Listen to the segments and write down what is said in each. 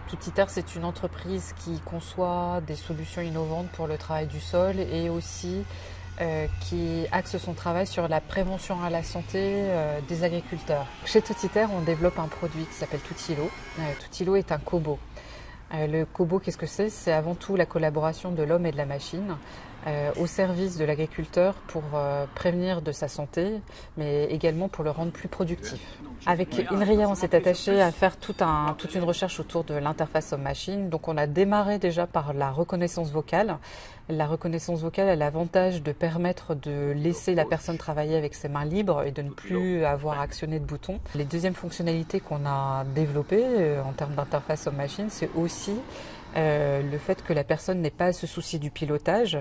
Toutiter, c'est une entreprise qui conçoit des solutions innovantes pour le travail du sol et aussi qui axe son travail sur la prévention à la santé des agriculteurs. Chez Toutiter, on développe un produit qui s'appelle Toutilo. Toutilo est un cobot. Le cobot, qu'est-ce que c'est? C'est avant tout la collaboration de l'homme et de la machine au service de l'agriculteur pour prévenir de sa santé, mais également pour le rendre plus productif. Avec INRIA, on s'est attaché à faire toute une recherche autour de l'interface homme-machine. Donc on a démarré déjà par la reconnaissance vocale. La reconnaissance vocale a l'avantage de permettre de laisser la personne travailler avec ses mains libres et de ne plus avoir actionné de boutons. Les deuxièmes fonctionnalités qu'on a développées en termes d'interface homme-machine, c'est aussi le fait que la personne n'ait pas à se soucier du pilotage,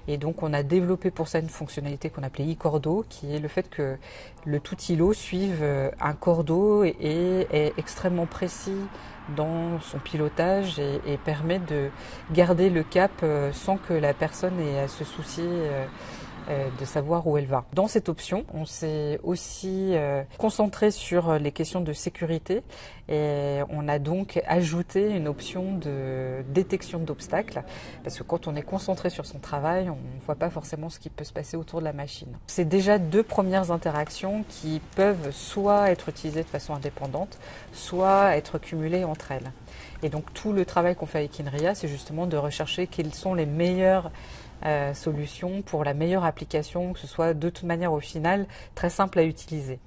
et donc on a développé pour ça une fonctionnalité qu'on appelait e-cordeau, qui est le fait que le Toutilo suive un cordeau et est extrêmement précis dans son pilotage et permet de garder le cap sans que la personne ait à se soucier de savoir où elle va. Dans cette option, on s'est aussi concentré sur les questions de sécurité et on a donc ajouté une option de détection d'obstacles, parce que quand on est concentré sur son travail, on ne voit pas forcément ce qui peut se passer autour de la machine. C'est déjà deux premières interactions qui peuvent soit être utilisées de façon indépendante, soit être cumulées entre elles. Et donc tout le travail qu'on fait avec INRIA, c'est justement de rechercher quelles sont les meilleures solutions pour la meilleure application, que ce soit de toute manière au final très simple à utiliser.